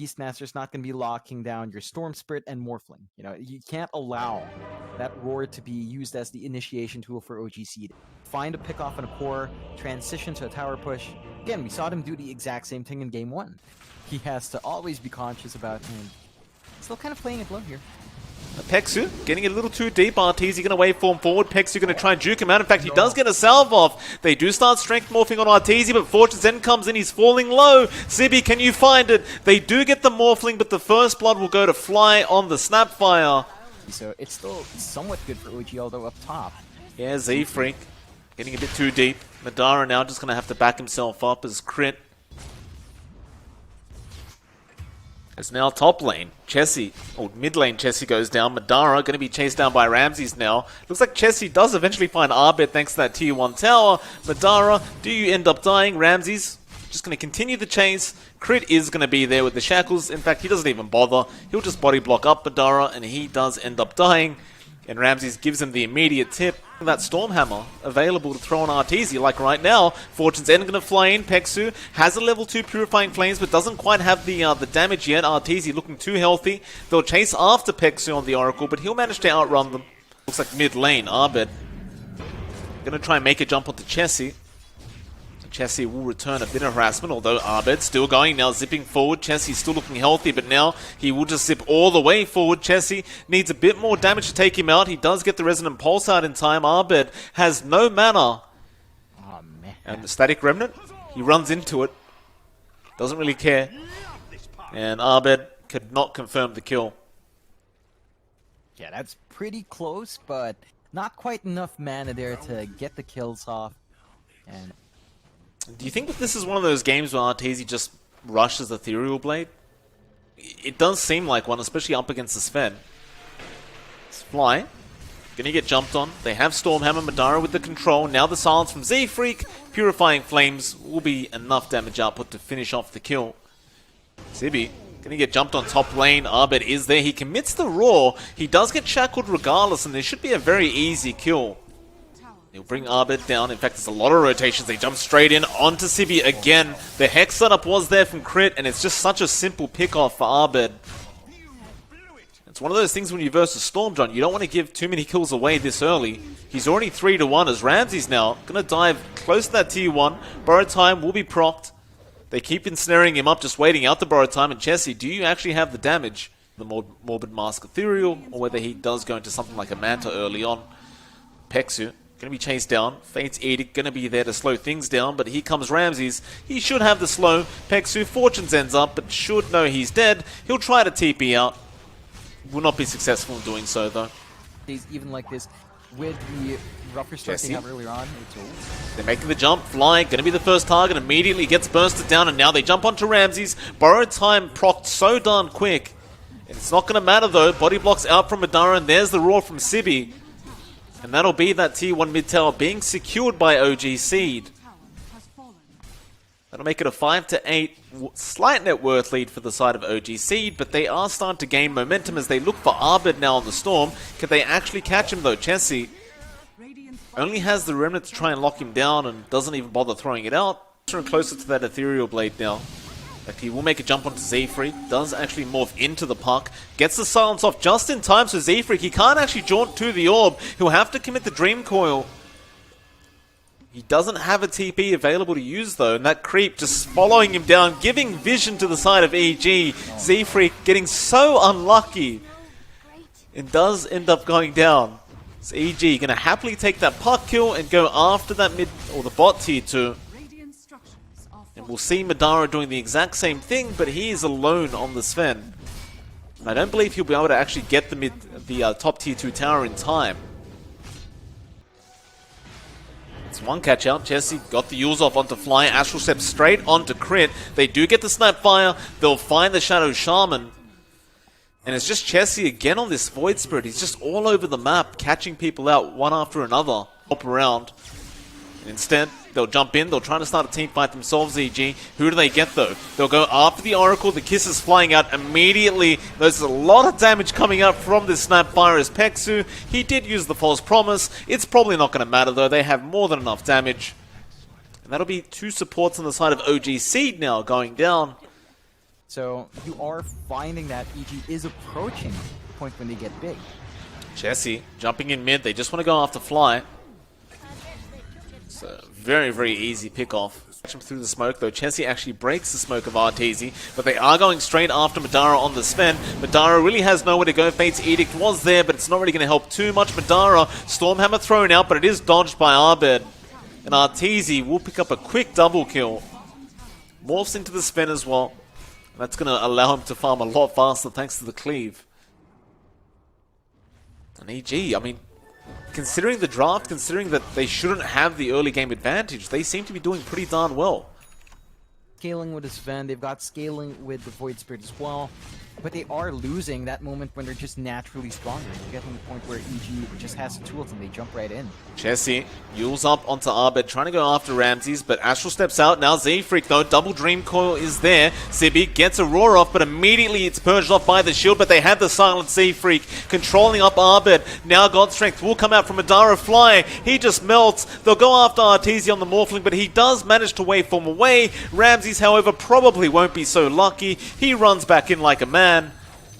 Beastmaster's not going to be locking down your Storm Spirit and Morphling. You know, you can't allow that Roar to be used as the initiation tool for OG.Seed. Find a pick off and a core, transition to a tower push. Again, we saw him do the exact same thing in game 1. He has to always be conscious about him. Still kind of playing it low here. Pexu getting a little too deep. RTZ going to waveform forward. Pexu going to try and juke him out. In fact, he does get a salve off. They do start strength morphing on RTZ, but Fortune's End comes in. He's falling low. Zibi, can you find it? They do get the morphling, but the first blood will go to Fly on the Snapfire. So it's still somewhat good for OG, although up top. Yeah, Z-Freak getting a bit too deep. Madara now just going to have to back himself up as Crit. It's now top lane. Chessie, or mid lane Chessie goes down. Madara going to be chased down by Ramses now. Looks like Chessie does eventually find Arbet thanks to that tier 1 tower. Madara, do you end up dying? Ramses just going to continue the chase. Crit is going to be there with the shackles. In fact, he doesn't even bother. He'll just body block up Madara, and he does end up dying. And Ramses gives him the immediate tip. That Stormhammer available to throw on RTZ, like right now. Fortune's End going to fly in. Pexu has a level 2 Purifying Flames, but doesn't quite have the damage yet. RTZ looking too healthy. They'll chase after Pexu on the Oracle, but he'll manage to outrun them. Looks like mid lane. Arbet going to try and make a jump onto Chessie. Chessie will return a bit of harassment, although Arbet still going now, zipping forward. Chessie still looking healthy, but now he will just zip all the way forward. Chessie needs a bit more damage to take him out. He does get the Resonant Pulse out in time. Arbet has no mana. Oh, man. And the Static Remnant, he runs into it. Doesn't really care. And Arbet could not confirm the kill. Yeah, that's pretty close, but not quite enough mana there to get the kills off. And do you think that this is one of those games where Arteezy just rushes Ethereal Blade? It does seem like one, especially up against the Sven. It's Fly. Gonna get jumped on. They have Stormhammer, Madara with the control. Now the silence from Z-Freak. Purifying Flames will be enough damage output to finish off the kill. Zibi gonna get jumped on top lane. Arbet is there. He commits the Roar. He does get shackled regardless, and there should be a very easy kill. He'll bring Arbet down. In fact, there's a lot of rotations. They jump straight in onto Zibi again. The Hex setup was there from Crit, and it's just such a simple pick-off for Arbet. It's one of those things when you versus Storm, John, you don't want to give too many kills away this early. He's already 3-1 as Ramses now going to dive close to that tier 1. Borrow time will be procced. They keep ensnaring him up, just waiting out the borrow time. And Chessie, do you actually have the damage? The Morbid Mask Ethereal, or whether he does go into something like a Manta early on. Pexu going to be chased down. Fate's Edict going to be there to slow things down, but here comes Ramses. He should have the slow. Pexu, Fortune's ends up, but should know he's dead. He'll try to TP out. Will not be successful in doing so, though. Even like this, with the rougher starting out earlier on, they're making the jump. Fly, going to be the first target, immediately gets bursted down, and now they jump onto Ramses. Borrowed time procced so darn quick. It's not going to matter, though. Body blocks out from Madara, and there's the Roar from Zibi. And that'll be that tier 1 mid tower being secured by OG.Seed. That'll make it a 5-8 slight net worth lead for the side of OG.Seed, but they are starting to gain momentum as they look for Arbet now on the Storm. Can they actually catch him though? Chessie only has the Remnant to try and lock him down and doesn't even bother throwing it out. Closer and closer to that Ethereal Blade now. In fact, he will make a jump onto Z-Freak, does actually morph into the puck, gets the silence off just in time, so Z-Freak, he can't actually jaunt to the orb, he'll have to commit the Dream Coil. He doesn't have a TP available to use though, and that creep just following him down, giving vision to the side of EG. Z-Freak getting so unlucky, and does end up going down. So EG gonna happily take that puck kill and go after that mid, or the bot tier 2. And we'll see Madara doing the exact same thing, but he is alone on the Sven. I don't believe he'll be able to actually get the top tier 2 tower in time. It's one catch out. Chessie got the use off onto Fly. Astral Step straight onto Crit. They do get the Snapfire. They'll find the Shadow Shaman. And it's just Chessie again on this Void Spirit. He's just all over the map, catching people out one after another. Hop around. And instead, they'll jump in, they'll try to start a team fight themselves, EG. Who do they get though? They'll go after the Oracle, the Kiss is flying out immediately. There's a lot of damage coming out from this Snapfire as Pexu. He did use the False Promise. It's probably not going to matter though, they have more than enough damage. And that'll be 2 supports on the side of OG.Seed now going down. So you are finding that EG is approaching the point when they get big. Jesse jumping in mid. They just want to go after Fly. It's a very, very easy pick-off. Catch him through the smoke, though. Chessie actually breaks the smoke of Arteezy, but they are going straight after Madara on the Sven. Madara really has nowhere to go. Fate's Edict was there, but it's not really going to help too much. Madara, Stormhammer thrown out, but it is dodged by Abed. And Arteezy will pick up a quick double kill. Morphs into the Sven as well. That's going to allow him to farm a lot faster thanks to the cleave. And EG, I mean, considering the draft, considering that they shouldn't have the early game advantage, they seem to be doing pretty darn well. Scaling with the Sven, they've got scaling with the Void Spirit as well. But they are losing that moment when they're just naturally stronger. They're getting to the point where EG just has the tools and they jump right in. Chessie yules up onto Abed, trying to go after Ramses, but Astral steps out. Now Z-Freak, though. Double Dream Coil is there. Sibi gets a roar off, but immediately it's purged off by the shield, but they had the silent Z-Freak controlling up Abed. Now God's Strength will come out from Madara Fly. He just melts. They'll go after Arteezy on the Morphling, but he does manage to waveform away. Ramses, however, probably won't be so lucky. He runs back in like a man.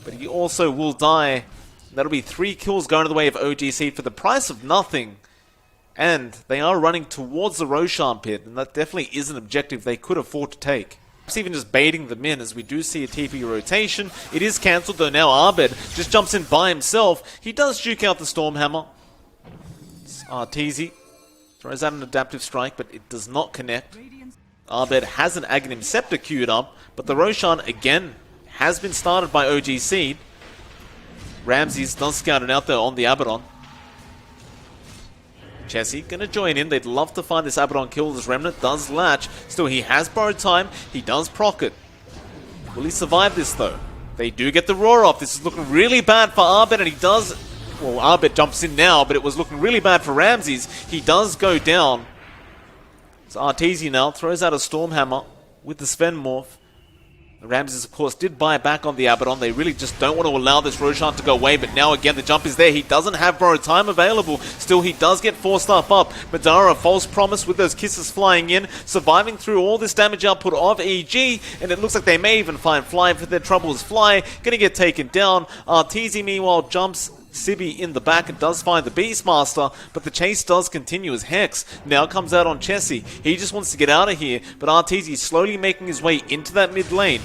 But he also will die. That'll be 3 kills going to the way of OG.Seed for the price of nothing. And they are running towards the Roshan pit, and that definitely is an objective they could afford to take. Perhaps even just baiting them in, as we do see a TP rotation. It is cancelled, though now Abed just jumps in by himself. He does juke out the Stormhammer. Arteezy throws out an adaptive strike, but it does not connect. Abed has an Aghanim Scepter queued up, but the Roshan, again, has been started by OG.Seed. Ramses does scout it out there on the Abaddon. Chessie gonna join in. They'd love to find this Abaddon kill. This Remnant does latch. Still, he has borrowed time. He does proc it. Will he survive this, though? They do get the roar off. This is looking really bad for Abed, and he does... Well, Abed jumps in now, but it was looking really bad for Ramses. He does go down. So Arteezy now throws out a Stormhammer with the Sven morph. Ramses, of course, did buy back on the Abaddon. They really just don't want to allow this Roshan to go away, but now again the jump is there. He doesn't have borrowed time available. Still, he does get 4-star up. Madara, false promise with those kisses flying in, surviving through all this damage output of EG, and it looks like they may even find Fly for their troubles. Fly gonna get taken down. Arteezy, meanwhile, jumps Sibi in the back and does find the Beastmaster, but the chase does continue as Hex now comes out on Chessie. He just wants to get out of here, but Arteezy slowly making his way into that mid lane.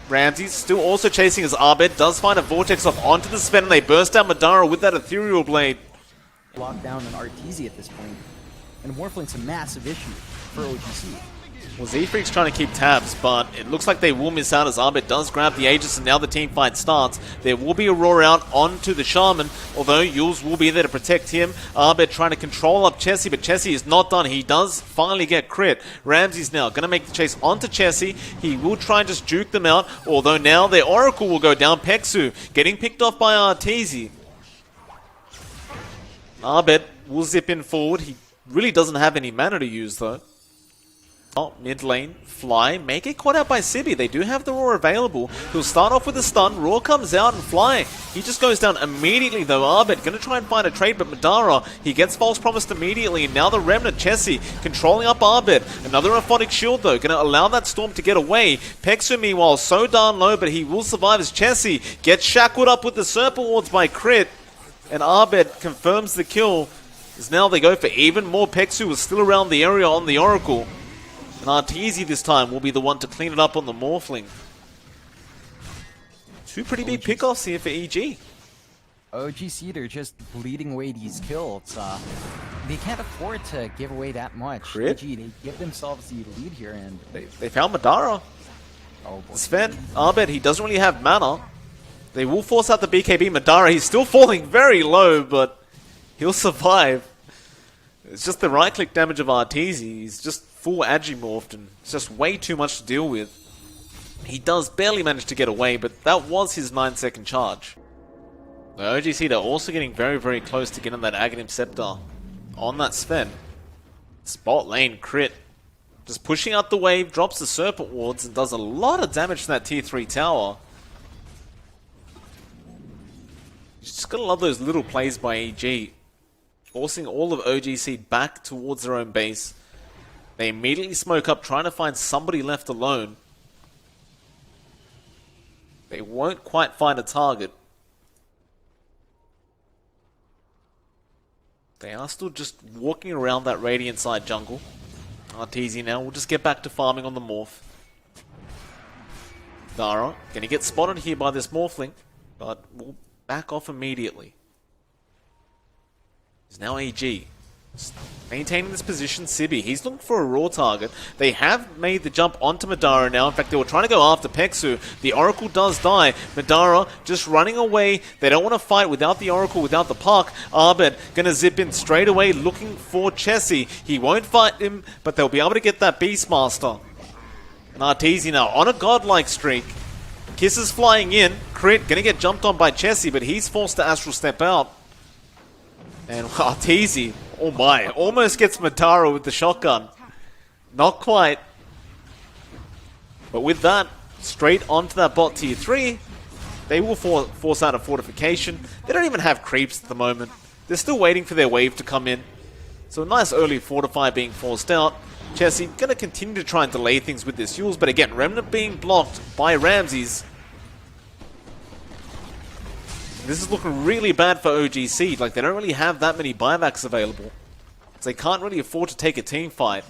Ramses still also chasing as Abed does find a Vortex off onto the Sven, and they burst out Madara with that Ethereal Blade. Lock down an Arteezy at this point, and Morphling's a massive issue for OG.Seed. Well, Z-Freak's trying to keep tabs, but it looks like they will miss out as Abed does grab the Aegis, and now the team fight starts. There will be a roar out onto the Shaman, although Yules will be there to protect him. Abed trying to control up Chessie, but Chessie is not done. He does finally get crit. Ramses now going to make the chase onto Chessie. He will try and just juke them out, although now their Oracle will go down. Peksu getting picked off by Arteezy. Abed will zip in forward. He really doesn't have any mana to use, though. Oh, mid lane, Fly, may get caught out by Sibi. They do have the Roar available. He'll start off with a stun, Roar comes out, and Fly, he just goes down immediately, though. Abed gonna try and find a trade, but Madara, he gets false promised immediately, and now the Remnant, Chessie, controlling up Abed. Another Aphonic Shield, though, gonna allow that Storm to get away. Peksu, meanwhile, so darn low, but he will survive as Chessie gets shackled up with the Serpent Wards by crit, and Abed confirms the kill, as now they go for even more. Peksu is still around the area on the Oracle. And Arteezy this time will be the one to clean it up on the Morphling. 2 pretty big pickoffs here for EG. OG.Seed are just bleeding away these kills. They can't afford to give away that much. Crit? EG, they give themselves the lead here, and They found Madara. oh boy. Sven, Abed, he doesn't really have mana. They will force out the BKB. Madara, he's still falling very low, but he'll survive. It's just the right-click damage of Arteezy. He's just full Agimorphed, and it's just way too much to deal with. He does barely manage to get away, but that was his 9-second charge. The OG.Seed are also getting very, very close to getting that Aghanim Scepter on that Sven. Spot lane crit. Just pushing out the wave, drops the Serpent Wards, and does a lot of damage to that tier 3 tower. You just gotta love those little plays by EG. Forcing all of OG.Seed back towards their own base. They immediately smoke up, trying to find somebody left alone. won't quite find a target. They are still just walking around that Radiant side jungle. Arteezy now will just get back to farming on the Morph. Dara gonna get spotted here by this Morphling, but will back off immediately. It's now AG. Maintaining this position, Sibi, he's looking for a raw target. They have made the jump onto Madara now. In fact, they were trying to go after Peksu. The Oracle does die. Madara just running away. They don't want to fight without the Oracle, without the Puck. Arbed gonna zip in straight away looking for Chessie. He won't fight him, but they'll be able to get that Beastmaster. Arteezy now on a godlike streak. Kisses flying in. Crit gonna get jumped on by Chessie, but he's forced to Astral Step out. And Arteezy, oh my, almost gets Madara with the shotgun. Not quite. But with that, straight onto that bot tier 3, they will force out a fortification. They don't even have creeps at the moment. They're still waiting for their wave to come in. So a nice early fortify being forced out. Chessie going to continue to try and delay things with this Yules, but again, Remnant being blocked by Ramses. This is looking really bad for OG.Seed. Like, they don't really have that many buybacks available. So they can't really afford to take a team fight.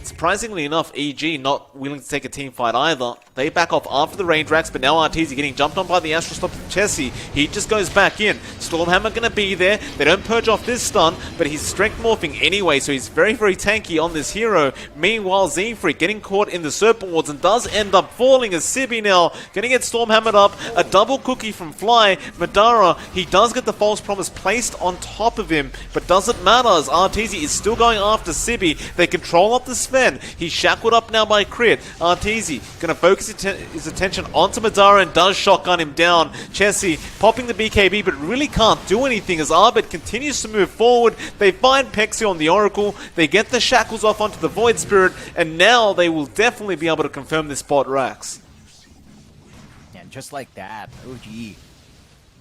Surprisingly enough, EG not willing to take a team fight either. They back off after the range racks, but now Arteezy getting jumped on by the Astral Stop of Chessie. He just goes back in. Stormhammer gonna be there. They don't purge off this stun, but he's strength morphing anyway, so he's very, very tanky on this hero. Meanwhile, Z-Freak getting caught in the Serpent Wards and does end up falling as Sibi now gonna get Stormhammered up. A double cookie from Fly. Madara, he does get the False Promise placed on top of him, but doesn't matter as Arteezy is still going after Sibi. They control up the Sven. He's shackled up now by Crit. Arteezy gonna focus his attention onto Madara and does shotgun him down. Chessie popping the BKB but really can't do anything as Arbed continues to move forward. They find Pexi on the Oracle. They get the shackles off onto the Void Spirit, and now they will definitely be able to confirm this spot racks. And just like that, OG,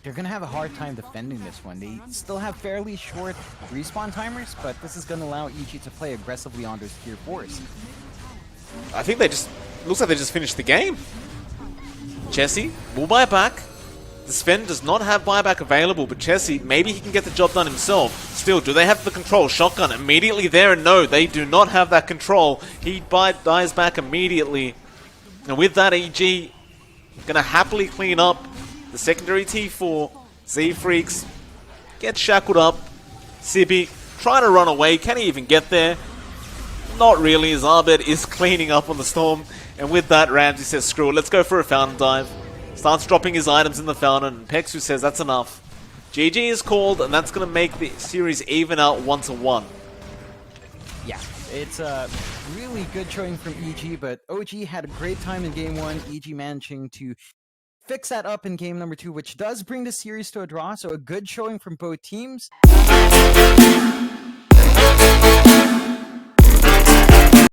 they're going to have a hard time defending this one. They still have fairly short respawn timers, but this is going to allow EG to play aggressively on their tier 4s. I think they just... looks like they just finished the game. Chessie will buy back. The Sven does not have buyback available, but Chessie, maybe he can get the job done himself. Still, do they have the control? Shotgun immediately there, and no, they do not have that control. He dies back immediately. And with that, EG gonna happily clean up the secondary T4. Z-Freaks get shackled up. Sibi trying to run away. Can he even get there? Not really, as Arbed is cleaning up on the Storm. And with that, Ramsey says, screw it, let's go for a fountain dive. Starts dropping his items in the fountain, and Peksu says that's enough. GG is called, and that's going to make the series even out 1-1. Yeah, it's a really good showing from EG, but OG had a great time in game 1. EG managing to fix that up in game number 2, which does bring the series to a draw, so a good showing from both teams.